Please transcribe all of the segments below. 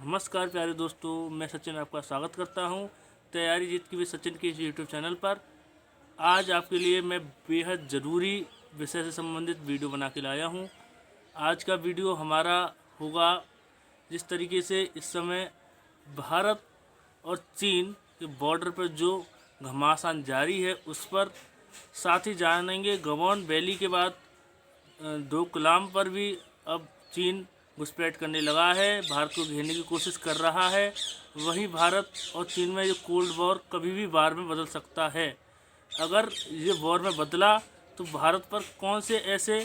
नमस्कार प्यारे दोस्तों, मैं सचिन आपका स्वागत करता हूं तैयारी जीत की भी सचिन के इस यूट्यूब चैनल पर। आज आपके लिए मैं बेहद ज़रूरी विषय से संबंधित वीडियो बना के लाया हूं। आज का वीडियो हमारा होगा जिस तरीके से इस समय भारत और चीन के बॉर्डर पर जो घमासान जारी है उस पर, साथ ही जानेंगे गवान वैली के बाद डोकलाम पर भी अब चीन घुसपैठ करने लगा है, भारत को घेरने की कोशिश कर रहा है। वहीं भारत और चीन में ये कोल्ड वॉर कभी भी वार में बदल सकता है। अगर ये वॉर में बदला तो भारत पर कौन से ऐसे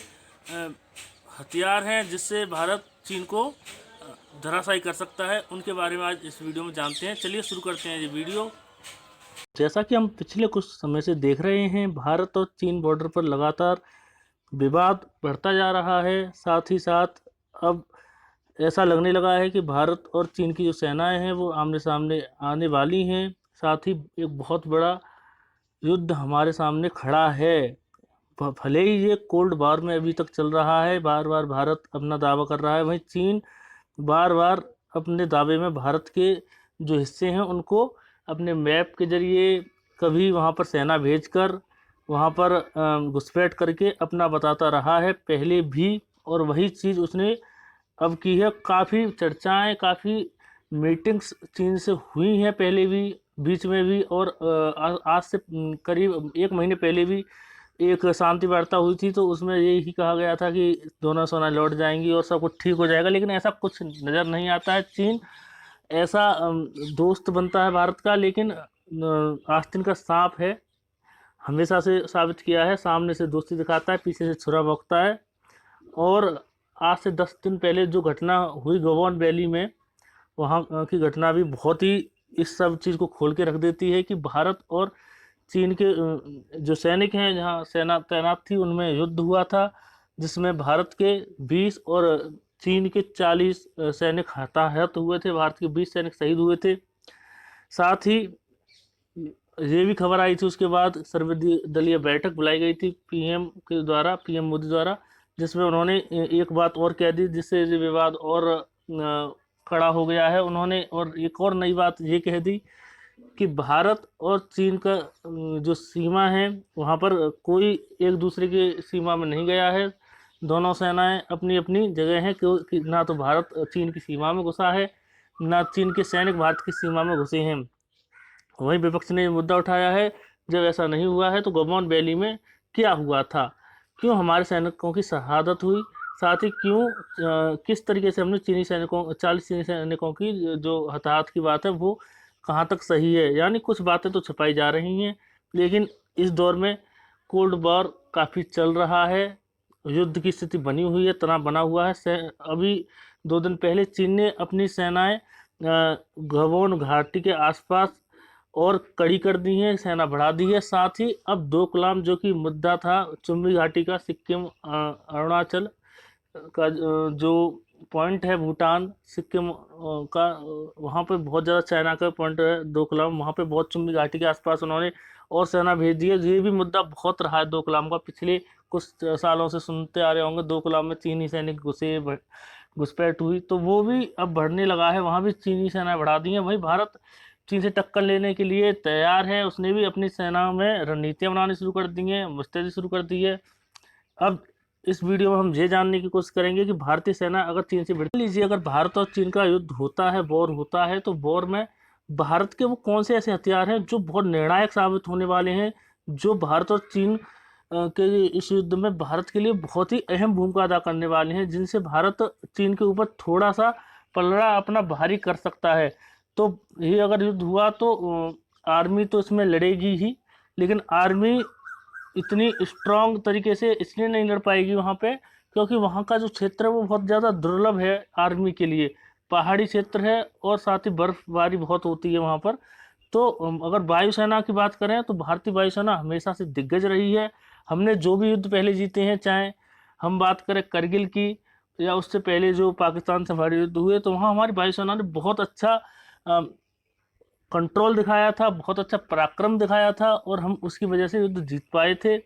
हथियार हैं जिससे भारत चीन को धराशायी कर सकता है, उनके बारे में आज इस वीडियो में जानते हैं। चलिए शुरू करते हैं ये वीडियो। जैसा कि हम पिछले कुछ समय से देख रहे हैं, भारत और चीन बॉर्डर पर लगातार विवाद बढ़ता जा रहा है। साथ ही साथ अब ऐसा लगने लगा है कि भारत और चीन की जो सेनाएं हैं वो आमने सामने आने वाली हैं। साथ ही एक बहुत बड़ा युद्ध हमारे सामने खड़ा है। भले ही ये कोल्ड वॉर में अभी तक चल रहा है, बार बार भारत अपना दावा कर रहा है, वहीं चीन बार बार अपने दावे में भारत के जो हिस्से हैं उनको अपने मैप के जरिए कभी वहाँ पर सेना भेजकर वहाँ पर घुसपैठ करके अपना बताता रहा है पहले भी। और वही चीज़ उसने अब की है। काफ़ी चर्चाएं, काफ़ी मीटिंग्स चीन से हुई हैं पहले भी, बीच में भी, और आज से करीब एक महीने पहले भी एक शांति वार्ता हुई थी, तो उसमें यही कहा गया था कि दोनों सेना लौट जाएंगी और सब कुछ ठीक हो जाएगा। लेकिन ऐसा कुछ नज़र नहीं आता है। चीन ऐसा दोस्त बनता है भारत का, लेकिन आस्तीन का सांप है, हमेशा से साबित किया है। सामने से दोस्ती दिखाता है, पीछे से छुरा भोंकता है। और आज से 10 दिन पहले जो घटना हुई गवान वैली में, वहाँ की घटना भी बहुत ही इस सब चीज़ को खोल के रख देती है कि भारत और चीन के जो सैनिक हैं, जहाँ सेना तैनात थी, उनमें युद्ध हुआ था, जिसमें भारत के 20 और चीन के 40 सैनिक हताहत हुए थे। भारत के 20 सैनिक शहीद हुए थे। साथ ही ये भी खबर आई थी उसके बाद सर्वदलीय बैठक बुलाई गई थी पीएम मोदी द्वारा, जिसमें उन्होंने एक बात और कह दी जिससे ये विवाद और खड़ा हो गया है। उन्होंने और एक और नई बात ये कह दी कि भारत और चीन का जो सीमा है वहाँ पर कोई एक दूसरे के सीमा में नहीं गया है। दोनों सेनाएं अपनी अपनी जगह हैं, कि ना तो भारत चीन की सीमा में घुसा है, ना चीन के सैनिक भारत की सीमा में घुसे हैं। वहीं विपक्ष ने मुद्दा उठाया है, जब ऐसा नहीं हुआ है तो गवान वैली में क्या हुआ था, क्यों हमारे सैनिकों की शहादत हुई, साथ ही क्यों किस तरीके से हमने चीनी सैनिकों 40 चीनी सैनिकों की जो हताहत की बात है वो कहाँ तक सही है। यानी कुछ बातें तो छुपाई जा रही हैं, लेकिन इस दौर में कोल्ड वॉर काफ़ी चल रहा है, युद्ध की स्थिति बनी हुई है, तनाव बना हुआ है। अभी 2 दिन पहले चीन ने अपनी सेनाएं गगन घाटी के आसपास और कड़ी कर दी है, सेना बढ़ा दी है। साथ ही अब डोकलाम जो कि मुद्दा था चुम्बी घाटी का, सिक्किम अरुणाचल का जो पॉइंट है, भूटान सिक्किम का, वहाँ पे बहुत ज़्यादा चाइना का पॉइंट है डोकलाम, वहाँ पे बहुत चुम्बी घाटी के आसपास उन्होंने और सेना भेज दी है। ये भी मुद्दा बहुत रहा है डोकलाम का, पिछले कुछ सालों से सुनते आ रहे होंगे डोकलाम में चीनी सैनिक घुसपैठ हुई, तो वो भी अब बढ़ने लगा है, वहाँ भी चीनी सेना बढ़ा दी है। वहीं भारत चीन से टक्कर लेने के लिए तैयार है, उसने भी अपनी सेना में रणनीतियाँ बनानी शुरू कर दी हैं, मुस्तैदी शुरू कर दी है। अब इस वीडियो में हम ये जानने की कोशिश करेंगे कि भारतीय सेना अगर चीन से भिड़ लीजिए, अगर भारत और चीन का युद्ध होता है, वॉर होता है, तो वॉर में भारत के वो कौन से ऐसे हथियार हैं जो बहुत निर्णायक साबित होने वाले हैं, जो भारत और चीन के इस युद्ध में भारत के लिए बहुत ही अहम भूमिका अदा करने वाले हैं, जिनसे भारत चीन के ऊपर थोड़ा सा पलड़ा अपना भारी कर सकता है। तो ये अगर युद्ध हुआ तो आर्मी तो इसमें लड़ेगी ही, लेकिन आर्मी इतनी स्ट्रांग तरीके से इसलिए नहीं लड़ पाएगी वहाँ पे, क्योंकि वहाँ का जो क्षेत्र है वो बहुत ज़्यादा दुर्लभ है आर्मी के लिए, पहाड़ी क्षेत्र है और साथ ही बर्फबारी बहुत होती है वहाँ पर। तो अगर वायुसेना की बात करें तो भारतीय वायुसेना हमेशा से दिग्गज रही है। हमने जो भी युद्ध पहले जीते हैं, चाहे हम बात करें करगिल की या उससे पहले जो पाकिस्तान से हमारे युद्ध हुए, तो वहाँ हमारी वायुसेना ने बहुत अच्छा कंट्रोल दिखाया था, बहुत अच्छा पराक्रम दिखाया था, और हम उसकी वजह से युद्ध जीत पाए थे।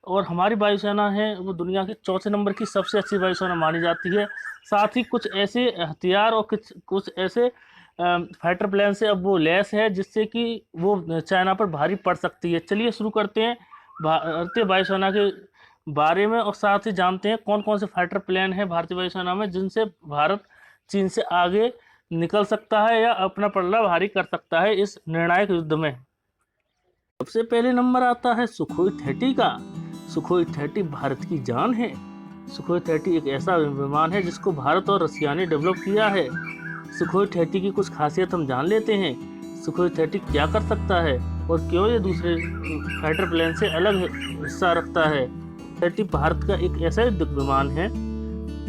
और हमारी वायुसेना है वो दुनिया की चौथे नंबर की सबसे अच्छी वायुसेना मानी जाती है। साथ ही कुछ ऐसे हथियार और कुछ कुछ ऐसे फाइटर प्लेन से अब वो लैस है जिससे कि वो चाइना पर भारी पड़ सकती है। चलिए शुरू करते हैं भारतीय वायुसेना के बारे में और साथ ही जानते हैं कौन कौन से फाइटर प्लेन हैं भारतीय वायुसेना में जिनसे भारत चीन से आगे निकल सकता है या अपना पल्ला भारी कर सकता है इस निर्णायक युद्ध में। सबसे पहले नंबर आता है सुखोई 30 का। सुखोई 30 भारत की जान है। सुखोई 30 एक ऐसा विमान है जिसको भारत और रसिया ने डेवलप किया है। सुखोई 30 की कुछ खासियत हम जान लेते हैं। सुखोई 30 क्या कर सकता है और क्यों ये दूसरे फाइटर प्लेन से अलग हिस्सा रखता है। 30 भारत का एक ऐसा युद्ध विमान है।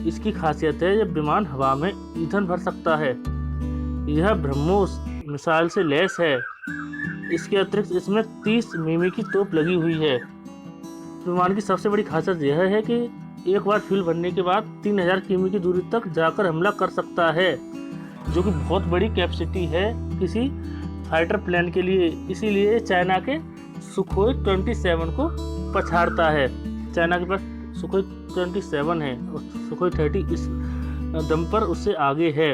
इसकी खासियत है यह विमान हवा में ईंधन भर सकता है। यह ब्रह्मोस मिसाइल से लैस है। इसके अतिरिक्त इसमें 30 मिमी की तोप लगी हुई है। विमान की सबसे बड़ी खासियत यह है कि एक बार फ्यूल भरने के बाद 3000 किमी की दूरी तक जाकर हमला कर सकता है, जो कि बहुत बड़ी कैपेसिटी है किसी फाइटर प्लेन के लिए। इसीलिए चाइना के सुखोई 27 को पछाड़ता है। चाइना के पास सुखोई 27 है और सुखोई 30 इस दम पर उससे आगे है।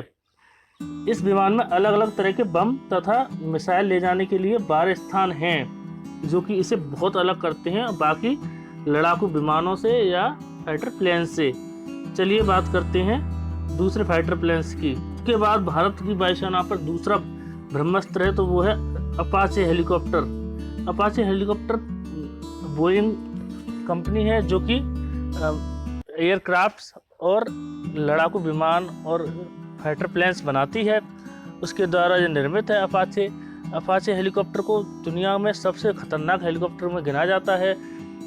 इस विमान में अलग अलग तरह के बम तथा मिसाइल ले जाने के लिए 12 स्थान हैं, जो कि इसे बहुत अलग करते हैं बाकी लड़ाकू विमानों से या फाइटर प्लेन से। चलिए बात करते हैं दूसरे फाइटर प्लेन्स की। उसके बाद भारत की वायुसेना पर दूसरा ब्रह्मास्त्र है तो वो है Apache helicopter. Apache helicopter Boeing company है जो कि एयरक्राफ्ट्स और लड़ाकू विमान और फाइटर प्लेन्स बनाती है। उसके द्वारा ये निर्मित है अपाचे। अपाचे हेलीकॉप्टर को दुनिया में सबसे खतरनाक हेलीकॉप्टर में गिना जाता है।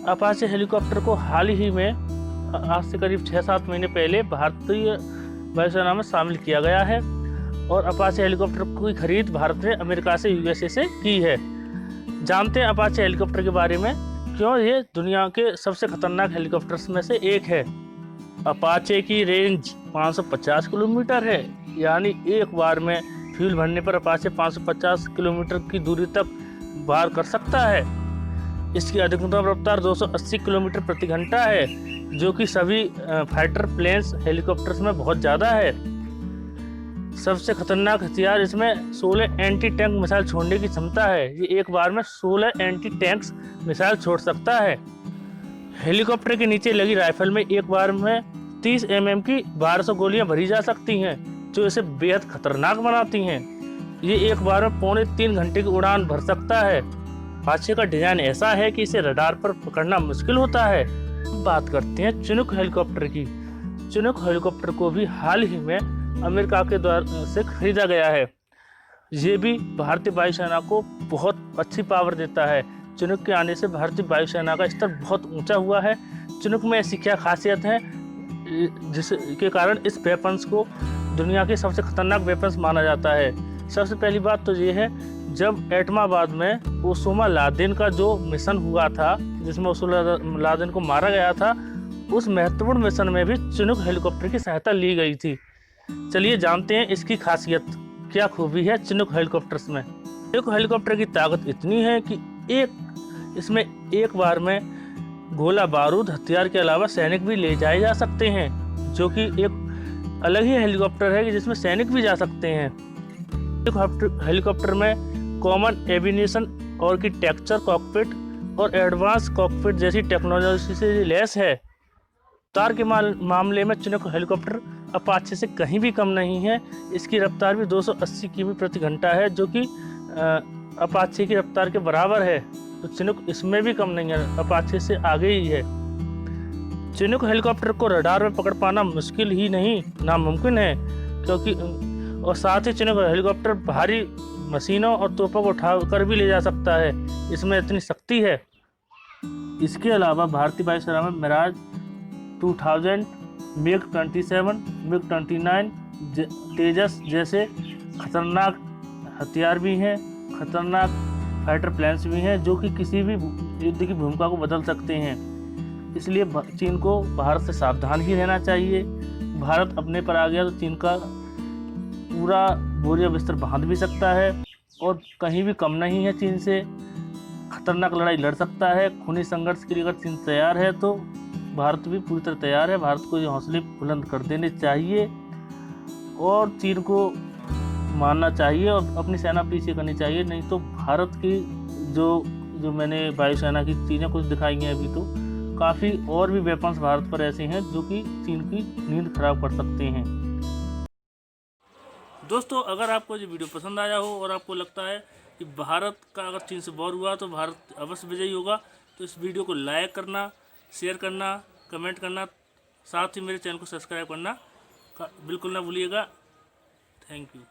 अपाचे हेलीकॉप्टर को हाल ही में आज से करीब 6-7 महीने पहले भारतीय वायुसेना में शामिल किया गया है और अपाचे हेलीकॉप्टर की खरीद भारत ने अमेरिका से यूएसए से की है। जानते हैं अपाचे हेलीकॉप्टर के बारे में, क्यों ये दुनिया के सबसे खतरनाक हेलीकॉप्टर्स में से एक है। अपाचे की रेंज 550 किलोमीटर है, यानी एक बार में फ्यूल भरने पर अपाचे 550 किलोमीटर की दूरी तक वार कर सकता है। इसकी अधिकतम रफ्तार 280 किलोमीटर प्रति घंटा है, जो कि सभी फाइटर प्लेन्स हेलीकॉप्टर्स में बहुत ज़्यादा है। सबसे खतरनाक हथियार इसमें 16 एंटी टैंक मिसाइल छोड़ने की क्षमता है। ये एक बार में 16 एंटी टैंक्स मिसाइल छोड़ सकता है। हेलीकॉप्टर के नीचे लगी राइफल में एक बार में 30 mm की 1200 गोलियां भरी जा सकती हैं, जो इसे बेहद खतरनाक बनाती हैं। ये एक बार में 2.25 घंटे की उड़ान भर सकता है। अपाचे का डिजाइन ऐसा है कि इसे रडार पर पकड़ना मुश्किल होता है। बात करते हैं चिनूक हेलीकॉप्टर की। चिनूक हेलीकॉप्टर को भी हाल ही में अमेरिका के द्वारा से खरीदा गया है। ये भी भारतीय वायुसेना को बहुत अच्छी पावर देता है। चिनूक के आने से भारतीय वायुसेना का स्तर बहुत ऊंचा हुआ है। चिनूक में ऐसी क्या खासियत है जिसके कारण इस वेपन्स को दुनिया के सबसे खतरनाक वेपन्स माना जाता है। सबसे पहली बात तो ये है, जब एटमाबाद में ओसामा लादेन का जो मिशन हुआ था जिसमें ओसामा लादेन को मारा गया था, उस महत्वपूर्ण मिशन में भी चिनूक हेलीकॉप्टर की सहायता ली गई थी। चलिए जानते हैं इसकी खासियत क्या खूबी है चिनूक हेलीकॉप्टर्स में। चिनूक हेलीकॉप्टर की ताकत इतनी है कि इसमें एक बार में गोला बारूद हथियार के अलावा सैनिक भी ले जाए जा सकते हैं, जो कि एक अलग ही हेलीकॉप्टर है कि जिसमें सैनिक भी जा सकते हैं। हेलीकॉप्टर में कॉमन एविनेशन आर्किटेक्चर कॉकपिट और एडवांस कॉकपिट जैसी टेक्नोलॉजी से लैस है। रफ्तार के मामले में चिनूक हेलीकॉप्टर अपाचे से कहीं भी कम नहीं है। इसकी रफ्तार भी 280 किमी प्रति घंटा है, जो कि अपाचे की रफ्तार के बराबर है। तो चिनूक इसमें भी कम नहीं है, अपाचे से आगे ही है। चिनूक हेलीकॉप्टर को रडार में पकड़ पाना मुश्किल ही नहीं नामुमकिन है, क्योंकि और साथ ही चिनूक हेलीकॉप्टर भारी मशीनों और तोपों को उठाकर भी ले जा सकता है। इसमें इतनी शक्ति है। इसके अलावा भारतीय वायुसेना में मिराज 2000, MiG-27, MiG-29, तेजस जैसे खतरनाक हथियार भी हैं, खतरनाक फाइटर प्लेन्स भी हैं, जो कि किसी भी युद्ध की भूमिका को बदल सकते हैं। इसलिए चीन को भारत से सावधान ही रहना चाहिए। भारत अपने पर आ गया तो चीन का पूरा बोरिया बिस्तर बांध भी सकता है और कहीं भी कम नहीं है चीन से। खतरनाक लड़ाई लड़ सकता है। खूनी संघर्ष के लिए अगर चीन तैयार है तो भारत भी पूरी तरह तैयार है। भारत को ये हौसले बुलंद कर देने चाहिए और चीन को मानना चाहिए और अपनी सेना पीछे करनी चाहिए। नहीं तो भारत की जो मैंने वायुसेना की चीज़ें कुछ दिखाई हैं अभी, तो काफ़ी और भी वेपन्स भारत पर ऐसे हैं जो कि चीन की नींद खराब कर सकते हैं। दोस्तों, अगर आपको ये वीडियो पसंद आया हो और आपको लगता है कि भारत का अगर चीन से वॉर हुआ तो भारत अवश्य विजयी होगा, तो इस वीडियो को लाइक करना, शेयर करना, कमेंट करना, साथ ही मेरे चैनल को सब्सक्राइब करना बिल्कुल ना भूलिएगा। Thank you.